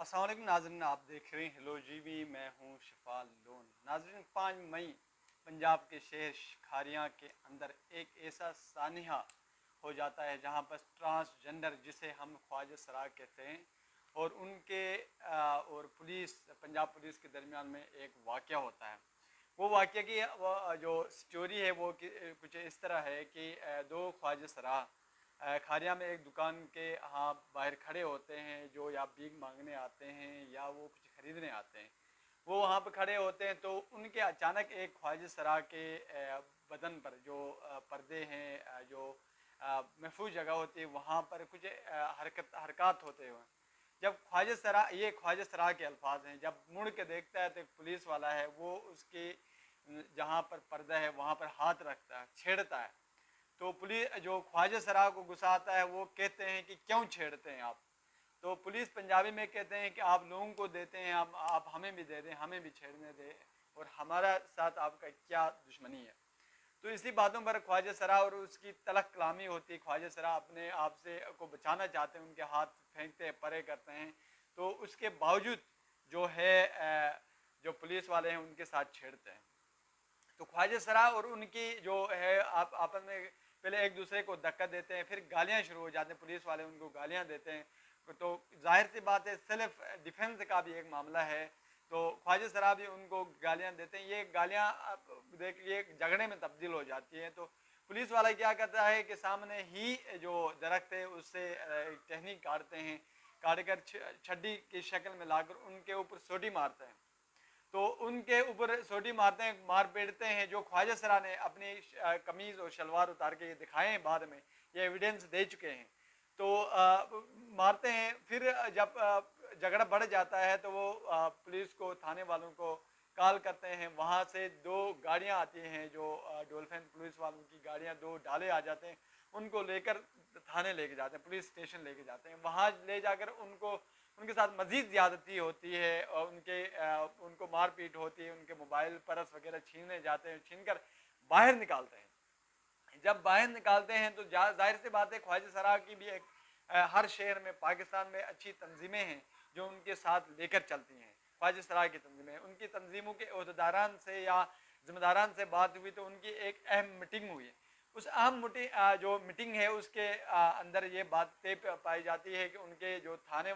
अस्सलाम वालेकुम नाज़रीन, आप देख रहे हैं हेलो जीवी। मैं हूं शिफा लोन। नाज़रीन, 5 मई पंजाब के शहर खारियां के अंदर एक ऐसा सानिया हो जाता है जहां पर ट्रांसजेंडर, जिसे हम ख्वाजा सरा कहते हैं, और उनके और पुलिस, पंजाब पुलिस के दरमियान में एक वाक़या होता है। वो वाक़या की वो जो स्टोरी है वो कुछ इस तरह है कि दो ख्वाजा सरा खारिया में एक दुकान के यहाँ बाहर खड़े होते हैं, जो या भीख मांगने आते हैं या वो कुछ खरीदने आते हैं। वो वहाँ पर खड़े होते हैं तो उनके अचानक एक ख्वाजा सरा के बदन पर जो पर्दे हैं, जो महफूज जगह होती है, वहाँ पर कुछ हरकत होते हुए, जब ख्वाजा सरा, ये ख्वाजा सरा के अल्फाज हैं, जब मुड़ के देखता है तो एक पुलिस वाला है, वो उसके जहाँ पर पर्दा है वहाँ पर हाथ रखता है, छेड़ता है। तो पुलिस, जो ख्वाजा सरा को गुस्सा आता है, वो कहते हैं कि क्यों छेड़ते हैं आप। तो पुलिस पंजाबी में कहते हैं कि आप लोगों को देते हैं, आप हमें भी दे दें, हमें भी छेड़ने दें, और हमारा साथ आपका क्या दुश्मनी है। तो इसी बातों पर ख्वाजा सरा और उसकी तलख कलामी होती है। ख्वाजा सरा अपने आप से को बचाना चाहते हैं, उनके हाथ फेंकते हैं, परे करते हैं, तो उसके बावजूद जो है जो पुलिस वाले हैं उनके साथ छेड़ते हैं। तो ख्वाजा सरा और उनकी जो है आप आपस में पहले एक दूसरे को धक्का देते हैं, फिर गालियां शुरू हो जाते हैं, पुलिस वाले उनको गालियां देते हैं। तो जाहिर सी बात है, सेल्फ डिफेंस का भी एक मामला है। तो ख्वाजा सरा भी उनको गालियां देते हैं। ये गालियां देखिए झगड़े में तब्दील हो जाती है। तो पुलिस वाला क्या करता है कि सामने ही जो दरख्त है उससे एक टहनी काटते हैं, काट कर छड्डी की शक्ल में लाकर उनके ऊपर सोटी मारते हैं। तो उनके ऊपर सोटी मारते हैं, मार पीटते हैं। जो ख्वाजा सरा ने अपनी कमीज और शलवार उतार के ये दिखाए हैं, बाद में ये एविडेंस दे चुके हैं। तो मारते हैं। फिर जब झगड़ा बढ़ जाता है तो वो पुलिस को, थाने वालों को कॉल करते हैं। वहाँ से 2 गाड़ियाँ आती हैं, जो डोल्फिन पुलिस वालों की गाड़ियाँ, 2 डाले आ जाते हैं, उनको लेकर थाने लेके जाते हैं, पुलिस स्टेशन लेके जाते हैं। वहाँ ले जाकर उनको, उनके साथ मजीद ज़्यादती होती है और उनको मारपीट होती है, उनके मोबाइल पर्स वगैरह छीनने जाते हैं, छीन कर बाहर निकालते हैं। जब बाहर निकालते हैं तो जाहिर सी बात है, ख्वाजा सरा की भी एक हर शहर में पाकिस्तान में अच्छी तंजीमें हैं जो उनके साथ लेकर चलती हैं। ख्वाजा सरा की तंजीमें, उनकी तंजीमों के अहदेदारान से या जिम्मेदारान से बात हुई तो उनकी एक अहम मीटिंग हुई। उस अहम जो मीटिंग है उसके अंदर ये बात तय पाई जाती है कि उनके जो थाने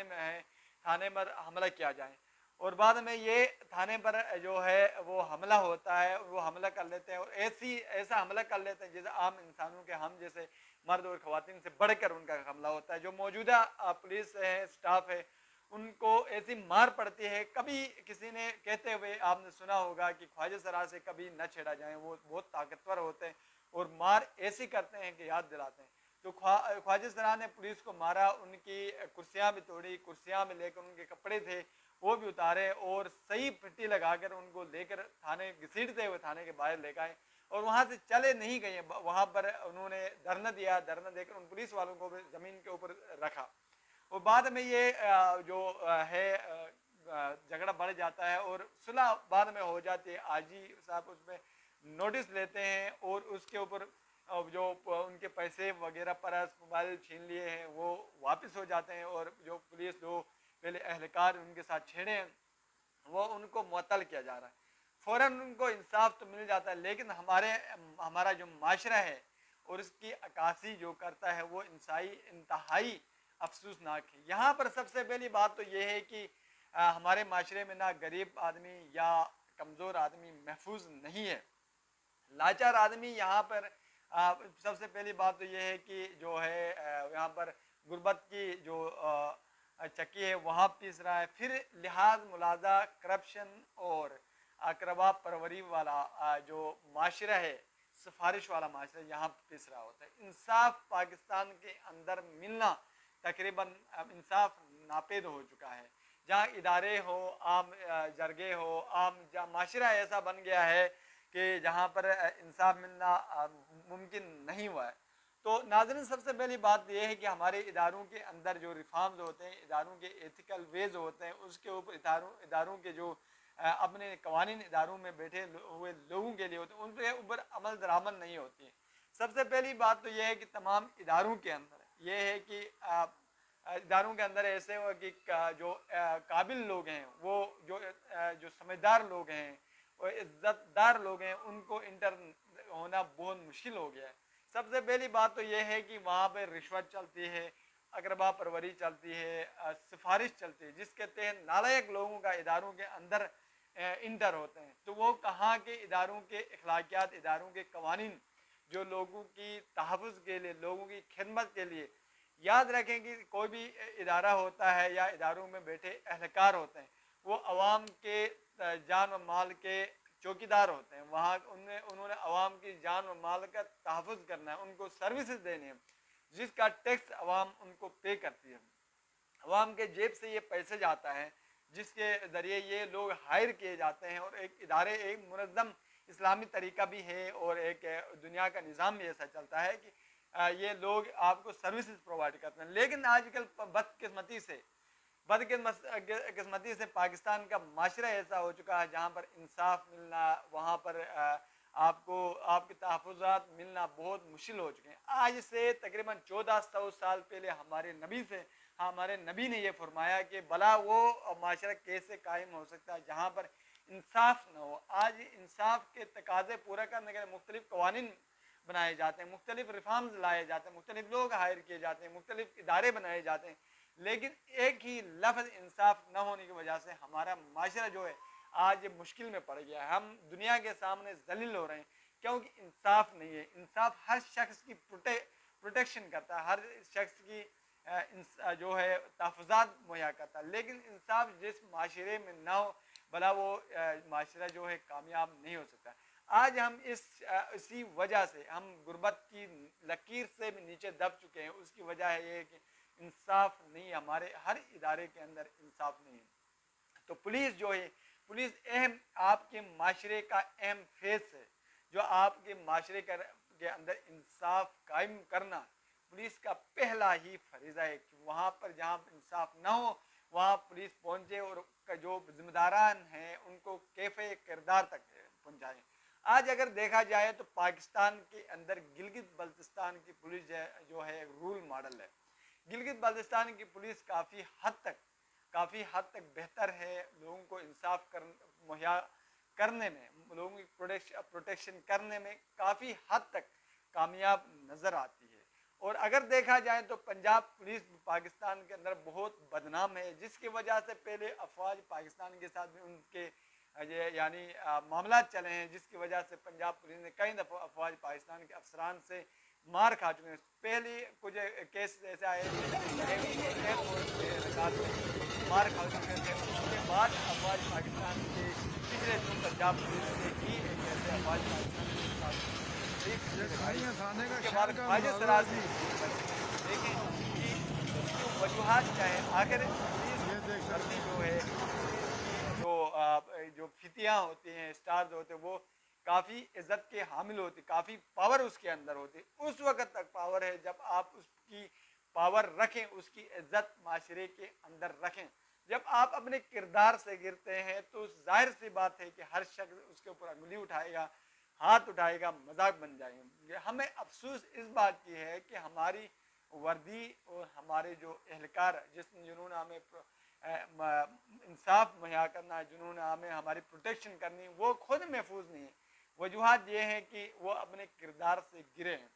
में है, थाने पर हमला किया जाए। और बाद में ये थाने पर जो है वो हमला होता है, वो हमला कर लेते हैं, और ऐसा हमला कर लेते हैं जैसे आम इंसानों के, हम जैसे मर्द और ख्वातीन से बढ़कर उनका हमला होता है। जो मौजूदा पुलिस है, स्टाफ है, उनको ऐसी मार पड़ती है। कभी किसी ने कहते हुए आपने सुना होगा कि ख्वाजा सरा से कभी न छेड़ा जाए, वो बहुत ताकतवर होते हैं और मार ऐसी करते हैं कि याद दिलाते हैं। तो ख्वाजा सरा ने पुलिस को मारा, उनकी कुर्सियां भी तोड़ी, कुर्सियां में लेकर उनके कपड़े थे वो भी उतारे, और सही पट्टी लगाकर उनको लेकर थाने घसीटते हुए थाने के बाहर ले गए, और वहां से चले नहीं गए। वहां पर उन्होंने धरना दिया, धरना देकर उन पुलिस वालों को भी जमीन के ऊपर रखा। और बाद में ये जो है झगड़ा बढ़ जाता है और सुलह बाद में हो जाती है। आजी साहब उसमें नोटिस लेते हैं और उसके ऊपर जो उनके पैसे वगैरह, पर्स, मोबाइल छीन लिए हैं, वो वापस हो जाते हैं। और जो पुलिस लोग पहले अहलकार उनके साथ छेड़े हैं, वो उनको मुअत्तल किया जा रहा है। फ़ौरन उनको इंसाफ तो मिल जाता है, लेकिन हमारा जो माशरा है और उसकी अक्कासी जो करता है वो इंतहाई अफसोसनाक है। यहाँ पर सबसे पहली बात तो ये है कि हमारे माशरे में ना गरीब आदमी या कमज़ोर आदमी महफूज नहीं है। लाचार आदमी यहाँ पर सबसे पहली बात तो ये है कि जो है यहाँ पर गुर्बत की जो चक्की है वहाँ पीस रहा है। फिर लिहाज, मुलाजा, करप्शन और अकरबा परवरी वाला जो माशरा है, सिफारिश वाला माशरा, यहाँ पीस रहा होता है। इंसाफ पाकिस्तान के अंदर मिलना तकरीबन इंसाफ नापेद हो चुका है। जहाँ इदारे हो, आम जरगे हो, आम माशरा ऐसा बन गया है कि जहाँ पर इंसाफ मिलना मुमकिन नहीं हुआ है। तो नाज़रीन, सबसे पहली बात यह है कि हमारे इदारों के अंदर जो रिफॉर्म्स होते हैं, इदारों के एथिकल वेज होते हैं, उसके ऊपर इदारों के जो अपने कवानीन इदारों में बैठे हुए लोगों के लिए होते हैं, उनके ऊपर अमल दरामद नहीं होती है। सबसे पहली बात तो यह है कि तमाम इदारों के अंदर यह है कि इदारों के अंदर ऐसे हो कि जो काबिल लोग हैं, वो जो समझदार लोग हैं, वो इज्जतदार लोग हैं, उनको इंटर होना बहुत मुश्किल हो गया है। सबसे पहली बात तो ये है कि वहाँ पे रिश्वत चलती है, अकरबा परवरी चलती है, सिफारिश चलती है, जिसके तहत नालायक लोगों का इदारों के अंदर इंटर होते हैं। तो वो कहाँ के इदारों के अखलाकियात, इदारों के कवानीन जो लोगों की तहफ़्फ़ुज़ के लिए, लोगों की खिदमत के लिए, याद रखें कि कोई भी इदारा होता है या इदारों में बैठे एहलकार होते हैं, वो अवाम के जान व माल के चौकीदार होते हैं। वहाँ उन्होंने अवाम की जान व माल का तहफ़्फ़ुज़ करना है, उनको सर्विसेज देनी है, जिसका टैक्स अवाम उनको पे करती है। अवाम के जेब से ये पैसे जाता है, जिसके ज़रिए ये लोग हायर किए जाते हैं। और एक इदारे, एक मुनज़्ज़म इस्लामी तरीका भी है और एक दुनिया का निज़ाम भी ऐसा चलता है कि ये लोग आपको सर्विसेज प्रोवाइड करते हैं। लेकिन आजकल बदकिस्मती से पाकिस्तान का माशरा ऐसा हो चुका है जहाँ पर इंसाफ मिलना, वहाँ पर आपको आपके तहफ़्फ़ुज़ात मिलना बहुत मुश्किल हो चुके हैं। आज से तकरीबन 1400 साल पहले हमारे नबी ने ये फरमाया कि भला वो माशरा कैसे कायम हो सकता है जहाँ पर इंसाफ न हो। आज इंसाफ के तकाज़े पूरा करने के लिए मुख्तलिफ कवानीन बनाए जाते हैं, मुख्तलिफ रिफॉर्म्स लाए जाते हैं, मुख्तलिफ लोग हायर किए जाते हैं, मुख्तलिफ इदारे बनाए जाते हैं, लेकिन एक ही लफ्ज़ इंसाफ न होने की वजह से हमारा माशरा जो है आज मुश्किल में पड़ गया है। हम दुनिया के सामने जलील हो रहे हैं क्योंकि इंसाफ नहीं है। इंसाफ हर शख्स की प्रोटेक्शन करता है, हर शख्स की जो है तहफ़्फ़ुज़ात मुहैया करता है, लेकिन इंसाफ जिस माशरे में ना हो भला वो माशरा जो है कामयाब नहीं हो सकता। आज हम इसी वजह से हम गुर्बत की लकीर से भी नीचे दब चुके हैं। उसकी वजह है ये कि इंसाफ नहीं, हमारे हर इदारे के अंदर इंसाफ नहीं है। तो पुलिस जो है, पुलिस अहम आपके माशरे का अहम फेस है, जो आपके माशरे के अंदर इंसाफ कायम करना पुलिस का पहला ही फरीज़ा है कि वहाँ पर जहाँ इंसाफ ना हो वहाँ पुलिस पहुँचे और जो जिम्मेदारान हैं उनको कैफ़े किरदार तक पहुँचाएँ। आज अगर देखा जाए तो पाकिस्तान के अंदर गिलगित बल्तिस्तान की पुलिस जो है एक रूल मॉडल है। गिलगित बल्तिस्तान की पुलिस काफ़ी हद तक बेहतर है, लोगों को इंसाफ मुहैया करने में, लोगों की प्रोटेक्शन करने में काफ़ी हद तक कामयाब नज़र आती है। और अगर देखा जाए तो पंजाब पुलिस पाकिस्तान के अंदर बहुत बदनाम है, जिसकी वजह से पहले अफवाज पाकिस्तान के साथ भी उनके यानी मामला चले हैं, जिसकी वजह से पंजाब पुलिस ने कई दफ़ा अफवाज पाकिस्तान के अफसरान से मार खा चुके हैं। पहले कुछ केस ऐसे आए मार खा चुके थे, उसके बाद अफवाज पाकिस्तान के पिछले दिन पंजाब पुलिस ने ही एक ऐसे अफवाज पाकिस्तान के साथ उसके बाद ख्वाजा सराजी देखें कि उसकी वजूहत क्या है। आखिर पुलिस भर्ती जो है, जो फितियाँ होती हैं, स्टार्स होते हैं, वो काफ़ी इज्जत के हामिल होती, काफ़ी पावर उसके अंदर होती। उस वक़्त तक पावर है जब आप उसकी पावर रखें, उसकी इज्जत माशरे के अंदर रखें। जब आप अपने किरदार से गिरते हैं तो जाहिर सी बात है कि हर शख्स उसके ऊपर अंगुली उठाएगा, हाथ उठाएगा, मजाक बन जाएंगे। हमें अफसोस इस बात की है कि हमारी वर्दी और हमारे जो एहलकार जिन्होंने हमें इंसाफ मुहैया करना है, जिन्होंने हमें हमारी प्रोटेक्शन करनी है, वो खुद महफूज नहीं है। वजूहत ये है कि वो अपने किरदार से गिरे हैं।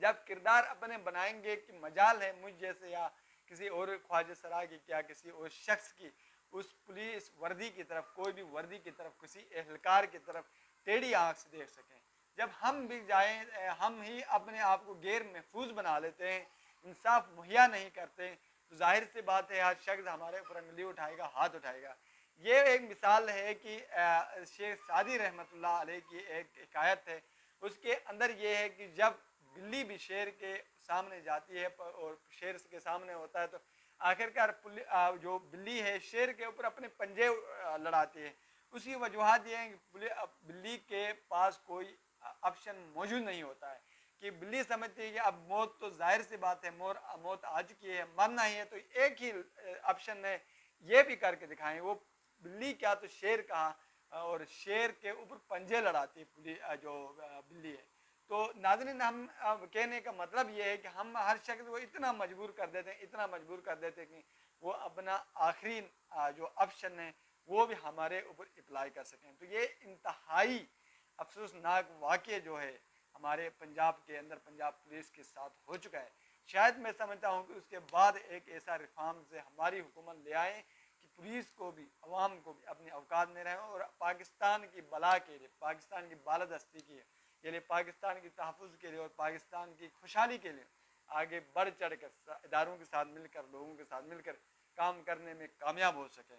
जब किरदार अपने बनाएंगे कि मजाल है मुझ जैसे या किसी और ख्वाजा सरा की, क्या किसी और शख्स की उस पुलिस वर्दी की तरफ, कोई भी वर्दी की तरफ, किसी एहलकार की तरफ टेढ़ी आंख से देख सकें। जब हम भी जाएं, हम ही अपने आप को गैर महफूज बना लेते हैं, इंसाफ मुहैया नहीं करते, तो जाहिर सी बात है हर शख्स हमारे ऊपर अंगुली उठाएगा, हाथ उठाएगा। ये एक मिसाल है कि शेख सादी रहमतुल्लाह अलैह की एक हिकायत है। उसके अंदर ये है कि जब बिल्ली भी शेर के सामने जाती है और शेर के सामने होता है तो आखिरकार जो बिल्ली है शेर के ऊपर अपने पंजे लड़ाती है। उसकी वजूहत ये है कि बिल्ली के पास कोई ऑप्शन मौजूद नहीं होता है कि बिल्ली समझती है कि अब मौत तो जाहिर सी बात है, मौत आ चुकी है, मरना ही है, तो एक ही ऑप्शन है ये भी करके दिखाएं। वो बिल्ली क्या तो शेर कहा, और शेर के ऊपर पंजे लड़ाती है जो बिल्ली है। तो नाज़रीन, हम अब कहने का मतलब ये है कि हम हर शख्स को इतना मजबूर कर देते हैं, इतना मजबूर कर देते हैं कि वो अपना आखिरी जो ऑप्शन है वो भी हमारे ऊपर अप्लाई कर सकें। तो ये इंतहाई अफसोसनाक वाक़या जो है हमारे पंजाब के अंदर पंजाब पुलिस के साथ हो चुका है। शायद मैं समझता हूँ कि उसके बाद एक ऐसा रिफॉर्म से हमारी हुकूमत ले आए कि पुलिस को भी, अवाम को भी अपनी औकात में रहे और पाकिस्तान की भला के लिए, पाकिस्तान की बालादस्ती के लिए, पाकिस्तान की तहफ़्फ़ुज़ के लिए और पाकिस्तान की खुशहाली के लिए आगे बढ़ चढ़ कर इदारों के साथ मिलकर, लोगों के साथ मिलकर काम करने में कामयाब हो सके।